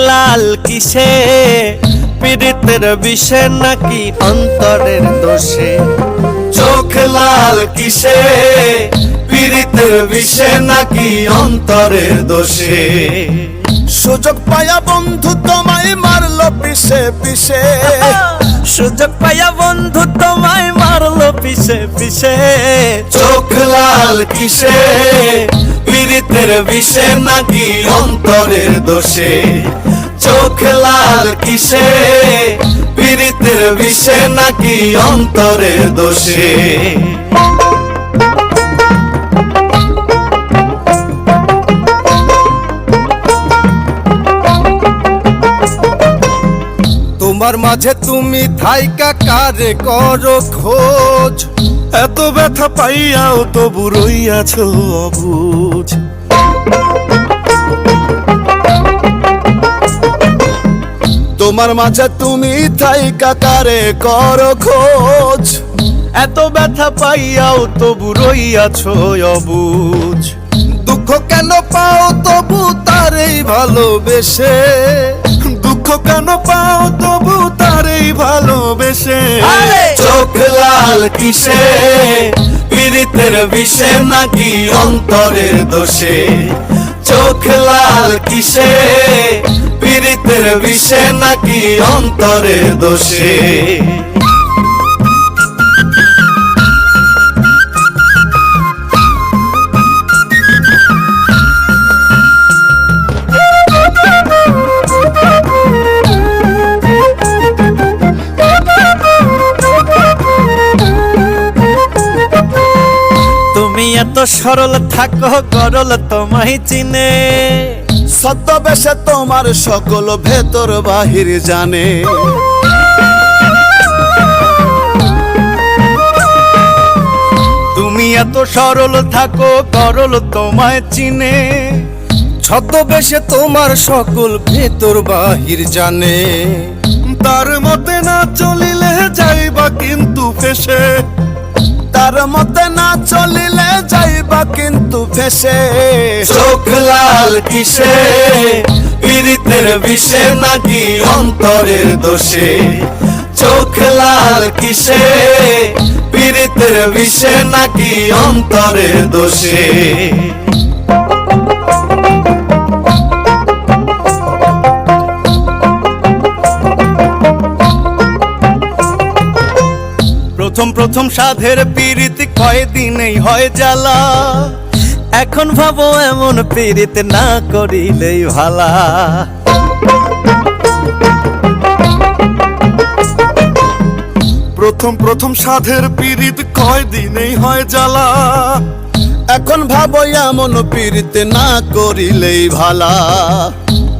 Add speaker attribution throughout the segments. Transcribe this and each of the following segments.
Speaker 1: লাল কিসে, পীড়িতের বিষে নাকি অন্তরের দোষে?
Speaker 2: চোখ লাল কিসে, পীড়িতের বিষে নাকি অন্তরের দোষে? সুযোগ পায়া বন্ধু তোমায় মারলো পিছে পিছে,
Speaker 1: সুযোগ পাইয়া বন্ধু তোমায় মারলো পিছে পিছে।
Speaker 2: চোখ লাল কিসে, পীড়িতের বিষে নাকি অন্তরের দোষে? চোখ লাল কিসে, পীড়িতের বিষে নাকি অন্তরের দোষে? তোমার মাঝে তুমি থাইকা কারে করো খোঁজ,
Speaker 3: এত ব্যথা পাইয়াও তবু রইয়াছ অবুঝ।
Speaker 2: তোমার মাঝে তুমি থাইকা কারে করো খোঁজ,
Speaker 1: এত ব্যথা পাইয়াও তবু রইয়াছ অবুঝ।
Speaker 2: দুঃখ কেন পাও তবু তারেই ভালোবেসে,
Speaker 3: দুঃখ কেন পাও তবু তারেই ভালোবেসে?
Speaker 2: চোখ লাল কিসে, পীড়িতের বিষে নাকি অন্তরের দোষে? চোখ লাল কিসে, পীড়িতের বিষে নাকি অন্তরের দোষে?
Speaker 1: তুমি এত সরল থাকো গরল তোমায় চিনে,
Speaker 2: ছদ্মবেশে তোমার সকল ভেতর বাহির জানে।
Speaker 1: তুমি এত সরল থাকো গরল তোমায় চিনে,
Speaker 2: ছদ্মবেশে তোমার সকল ভেতর বাহির জানে।
Speaker 3: তার মতে না চলিলে যাইবা কিন্তু ফেসে,
Speaker 2: তার মতে না চলিলে যাইবা কিন্তু ফেসে। চোখ লাল কিসে, পীড়িতের বিষে নাকি অন্তরের দোষে? চোখ লাল কিসে, পীড়িতের বিষে নাকি অন্তরের দোষে?
Speaker 1: প্রথম প্রথম সাধের পীড়িত কয়দিনেই হয় জ্বালা, এখন ভাবো এমন পীড়িত না করিলেই ভালা।
Speaker 3: প্রথম প্রথম সাধের পীড়িত কয়দিনেই হয় জ্বালা,
Speaker 2: এখন ভাবো এমন পীড়িত না করিলেই ভালা।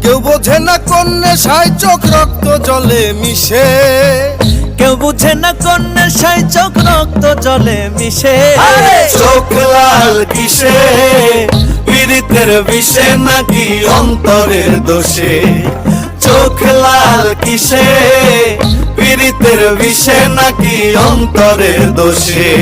Speaker 2: কেউ বোঝে না কোন নেশায় চোখ রক্ত জলে মিশে,
Speaker 1: কেউ বুঝে না কোন নেশায় চোখ রক্ত জলে মিশে।
Speaker 2: চোখ লাল কিসে, পীড়িতের বিষে নাকি অন্তরের দোষে? চোখ লাল কিসে, পীড়িতের বিষে নাকি অন্তরের দোষে?